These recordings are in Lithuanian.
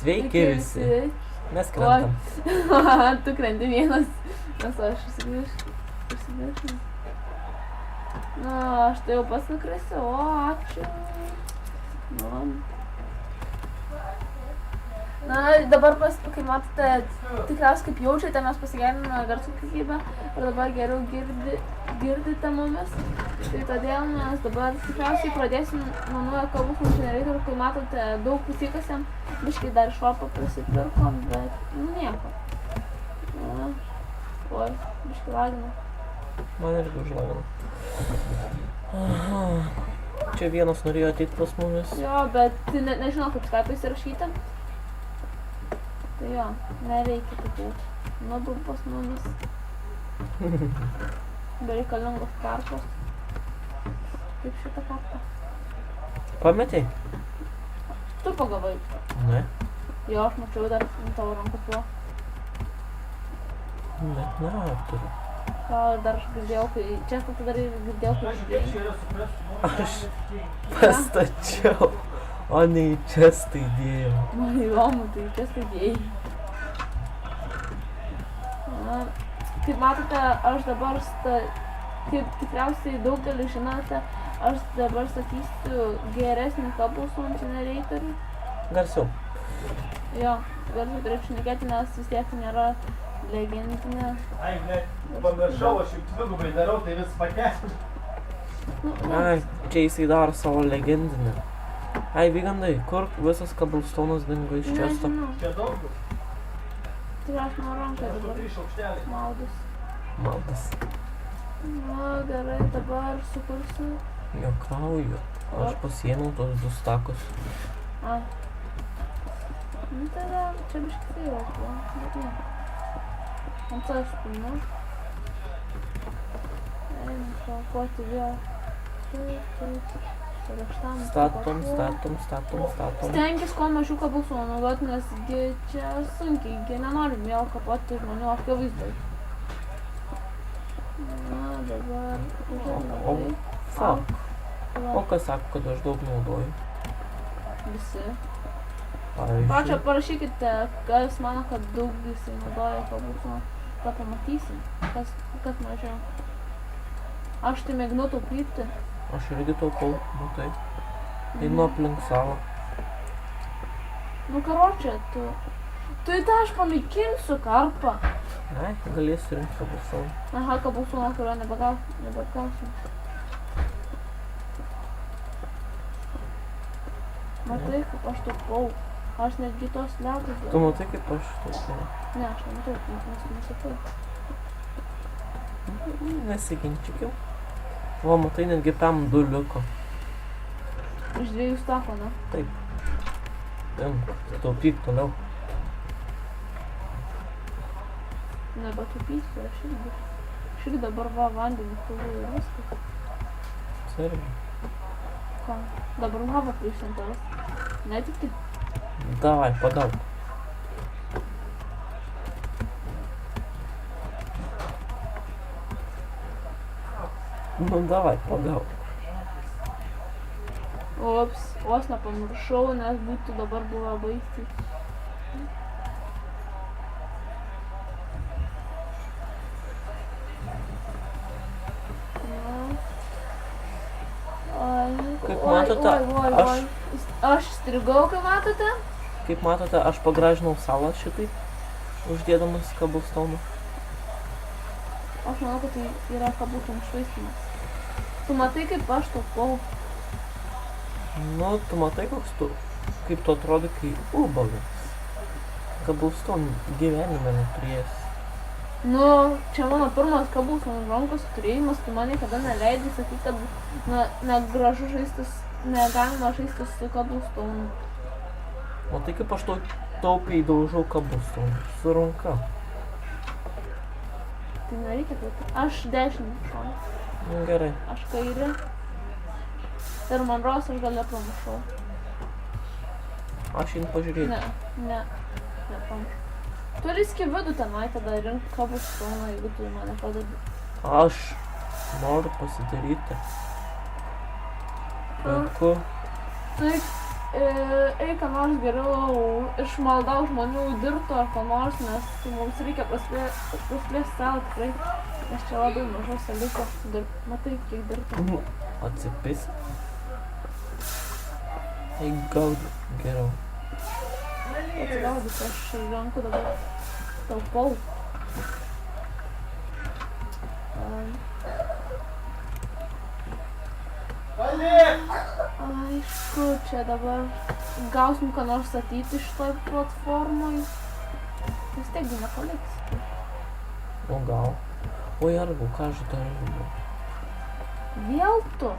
Sveiki visi. Mes krentam. Tu krenti vienas, nes aš užsigrįžtu. Na, aš tai jau pats nukrisiu, o ačiū. Na, dabar kai matote, tikriausiai kaip jaučiate, mes pasigerinome garsų kokybę ir dabar geriau girdite mumis. Tai todėl mes dabar tikriausiai pradėsim nuo naujo kalbų funkcionerių, kai matote daug pusikasiam, biškai dar švapą prisipirkom, bet nieko. Oi, biškai lagina. Man irgi užlagina. Čia vienas norėjo ateiti pas mumis. Jo, bet nežinau, kaip Skype'ais įrašyti. Tai jo, nereikia tokių nubų pas mumis. Bereikalingos kartos. Kaip šitą kartą. Pametei? Tu pagavai. Ne. Jo, aš mačiau dar tavo rankos buvo. Ne, turiu. Dar aš girdėjau, kai... Čia tu dar ir girdėjau, kai žiūrėjai. Aš pastačiau, o ne į čestą įdėjau. Man įdomu, tai į čestą įdėjai. Kaip matote, aš dabar, kaip tikriausiai daugelį žinote, aš dabar statysiu geresnį Cobblestone generatorių. Garsiau. Jo, garsiau turėčiau šnekėti, nes vis tiek nėra legendinė. Ai, pamiršau, aš juk dvigubai darau, tai vis pakęsiu. Ai, čia jisai daro savo legendinę. Ai, Vygandai, kur visas Cobblestone'as dingo iš često? Nežinau. Čia daug bus. Tai aš nuo ranką Aš dabar 3 šaukšteliai. Maldas. Na, gerai, dabar sukursiu. Jokauju. Aš pasiėmiau tos 2 stakus. Ai. Nu, tada čia biškai feilas buvo, bet ne. Ant aš pilnu. Einam, šalkuoti vėl. Statom. Stenkis kuo mažiau Cobblestone naudoti, nes čia sunkiai, nenorim vėl kapoti žmonių akivaizdoj. Na, dabar... O kas sako, kad aš daug naudoju? Visi. Pavyzdžiui. Parašykite, kas mano, kad daug visi naudoja Cobblestone. Ką pamatysim, kas mažiau. Aš tai mėginau taupyti. Aš irgi taupau, matai. Einu aplink savo. Nu, karočią, tu į tą aš panaikinsiu karpą. Ai, galėsiu rinkti Cobblestone. Aha, Cobblestone, kurio nebegausiu. Matai, kaip aš taupau. Aš netgi tos liautis. Tu matai, kaip aš taupau? Ne, aš nematau, nes nesakau. Nesiginčikiau. O, matai, netgi PM 2 liko. Iš 2 stako, ne? Taip. Taupyk toliau. Nebetaupysiu, aš irgi dabar vandenį pilu ir viskas. Sergi. Ką? Dabar lava priešintas. Netiki? Davai, pagauk. Nu, davai, pagauk. Ops, vos nepamiršau, nes būtų dabar buvę baisiai. Kaip matote, aš strigau, kaip matote? Kaip matote, aš pagražinau salą šitai, uždėdamas Cobblestone'ą. Aš manau, kad tai yra Cobblestone švaistymas. Tu matai, kaip aš taupau? Nu, tu matai, kaip tu atrodo, kai ubagas. Cobblestone gyvenime neturės. Nu, čia mano pirmas Cobblestone rankos turėjimas, tu man niekada neleidai sakyti, kad negražu žaistis, negalima žaistis su Cobblestone. O tai kaip aš taupiai daužau Cobblestone su ranka. Tai nereikia taip. Aš dešinį šoną. Nu, gerai. Aš kairį. Ir man rodos, aš gal nepamušau. Aš jį pažiūrėjau. Nepamušau. Turi skibidų tenai, tada rink Cobblestone, jeigu tu mane padedi. Aš noriu pasidaryti. Puiku. Taip, eik ką nors geriau išmaldauk žmonių dirto ar ko nors, nes mums reikia praplėsti salą tikrai, nes čia labai mažo saliko. Matai, kiek dirto. Atsipis. Eik gaudyk geriau. Atsigaudys, aš renku dabar taupau. Aišku, čia dabar gausim ką nors statyti šitoj platformoj. Vis tiek gi nepaliks. O gal. O Jargu, ką aš darau? Vėl tu?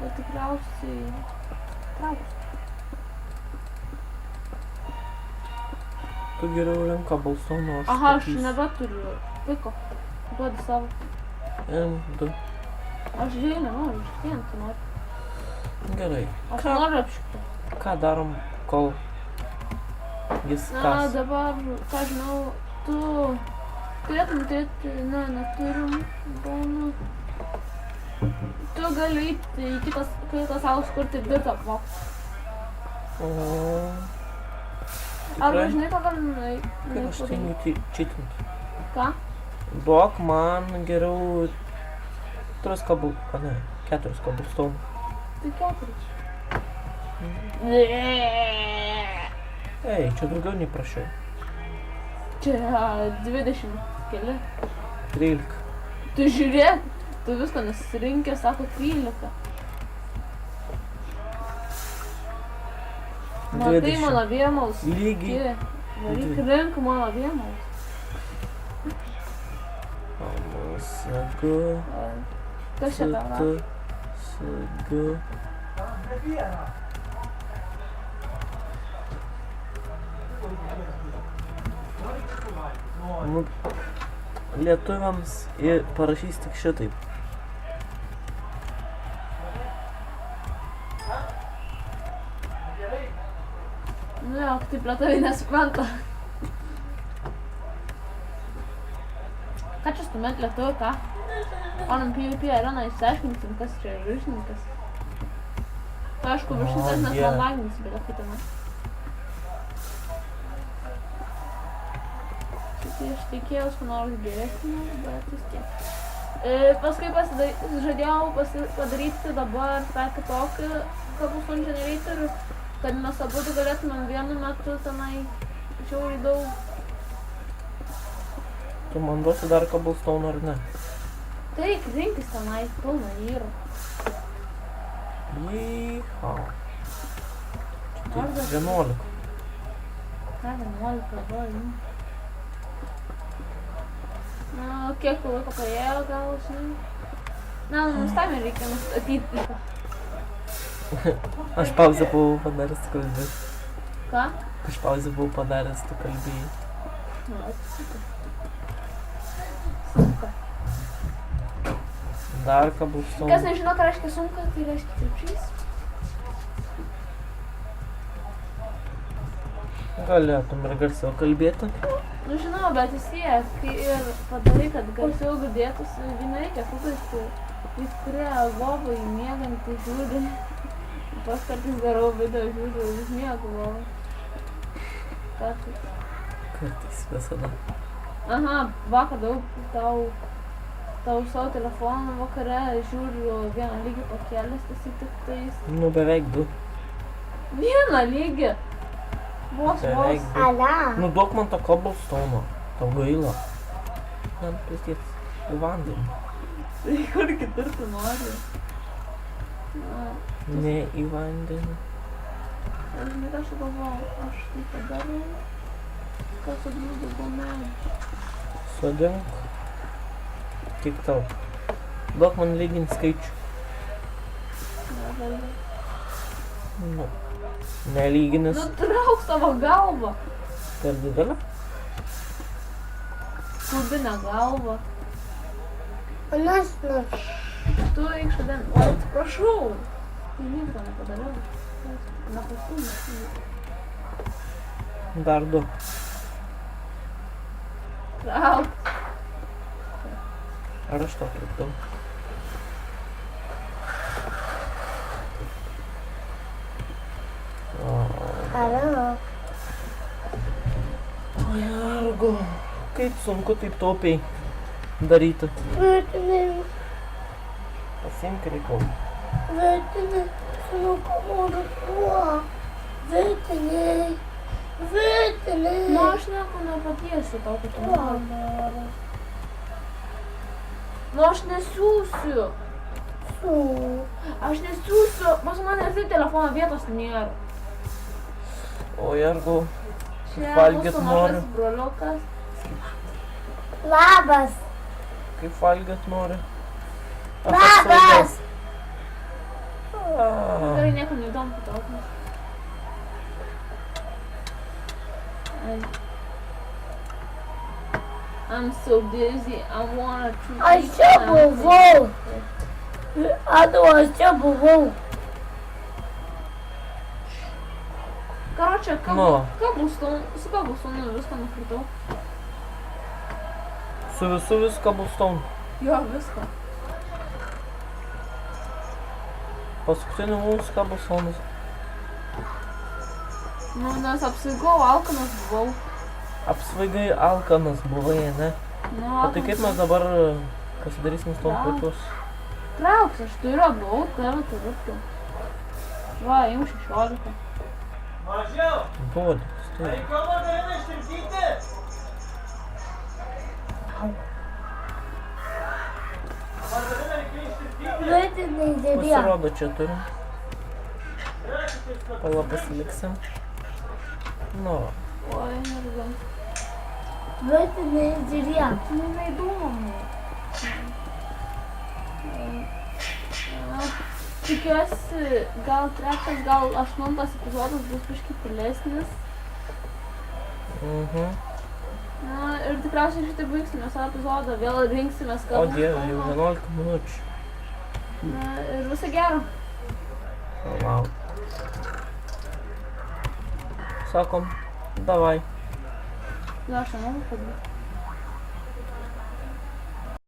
O tikriausiai trauks. Tu geriau rink cobblestone'o, aš Aha, aš statysiu. nebeturiu piko. Duodi savo. M2. Aš žinai nenoriu, iš vien tu nori. Gerai. Aš Ką, noriu apšikti. ką darom, kol jis Na, kas? dabar, ką žinau, tu turėtum turėti, ne, neturim bonų. Tu gali eiti į kitą salą sukurti ir dirbti apmokti. O. Arba Tikrai? žinai, ką galim Kaip aš tingiu čitint? Ką? Duok man geriau 3 ne, 4 cobblestone. Tai 4. Ei, čia daugiau nei prašiau. Čia 20 keli. 13. Tu žiūrėk, tu visko nesirinkė, sako 13. Matai 20. mano vėmals. Lygiai. Varyk rink mano vėmals. Sagu. Kas čia tau rašo? Sagu. Nu, lietuviams parašys tik šitaip. Nu jo, taip lietuviai nesupranta. Ką čia stumėt lietuvių, ką? Onam PvP areną išsiaiškinsim, kas čia viršininkas. Tai aišku, viršininkas mes Dieve. malagnis, bet apitame. Tai aš tikėjausi, ko nors geresnio, bet vis tiek. Paskui žadėjau padaryti dabar tą kitokį cobblestone generatorių, kad mes abudu galėtumėm vienu metu tenai žiauriai daug. Tu man duosi dar cobblestone ar ne? Tai reikia rinktis tenai, pilna yra. Jeiha. Čia Ar tai dar- 11. Ką 11 dabar, Na, kiek laiko praėjo, gal, žinai. Na, mums tam ir reikia nustatyti. Aš pauzę buvau padaręs, tu kalbėjai. Ką? Aš pauzę buvau padaręs, tu kalbėjai. Na, atsisuka. Sunka. Dar Kas cobblestone. nežino, ką reiškia sunka, tai reiškia krepšys. Galėtum ir garsiau kalbėti. Nu, žinau, bet vis tiek, kai ir padarai, kad garsiau girdėtųsi, gi nereikia skubėti. Vis kurie lovai miegantį žiūri. Pas kartais darau video žiūriu, vis miegu lovai. Kartais. Kartais visada. Aha, vakar tau savo telefoną vakare žiūriu vieną lygį pakėlęs, tai tik tais. Nu, beveik 2. Vieną lygį! Vos. Beveik 2. Nu, duok man tą cobblestone'o. Tau gaila. Man pastėt į vandenį. Tai kur kitur tu nori? Na, Ne į vandenį. aš žinai, ką aš galvoju, aš tai padarau, kad sodinu daugiau medžių. Sodink. Kiek tau? Duok man lygint skaičių. Negaliu. Nu. Nelyginis. Nutrauk savo galvą! Per didelė? Kubinę galvą. Нас Tu eik šiandien. O, atsiprašau. Tai nieko nepadariau. Nepastūmė. Dar 2. Trauk. Ar aš tau trukdau? Alio. O jergu. Kaip sunku taip taupiai daryti. Virtinė. Pasiimk reikalų. Virtinė. Sunukomodu tuo. Virtinė. Virtinė. Nu, aš nieko nepatiesiu tau, kad tu nori. Nu, aš nesiūsiu. Aš nesiūsiu. Pas mane ir tai telefono vietos nėra. O jergu. Čia Valgyt mūsų noriu. mažas broliukas. Labas. Kaip valgyt nori? Labas. Gerai, nieko neįdomu patraukti. I'm so dizzy, I wanna treat Aš čia buvau. Adu, aš čia buvau. Karočią, Nu. su kabustonu viską nukritau. Su visu viską Cobblestone. Jo, viską. Paskutiniu mums Cobblestone'as. Nu, nes apsigau, alkanas buvau. Apsvaigai alkanas buvai, ne? Nu, O tai kaip mes dabar pasidarysim su tom Gal. pietus? Trauks, aš turiu atbuvau, tave turiu. Va, jums 16. Mažiau! Bodis, tai. Reikalą galime ištirpdyti! Margariną reikia ištirpdyti! Virtinė dėdė. Pasirodo, čia turim. Pala pasiliksim. Nu, Oi, nervai. Virtinė dėdė. Nu, neįdomu. Tikiuosi, gal 3, gal 8 epizodas bus kažkaip ilesnis. Na, ir tikriausiai šitai baigsime savo epizodą, vėl rinksimės O dieve, jau 11 minučių. Na, ir viso gero. O, wow. Sakom, davai. Jo, aš nenoriu, kad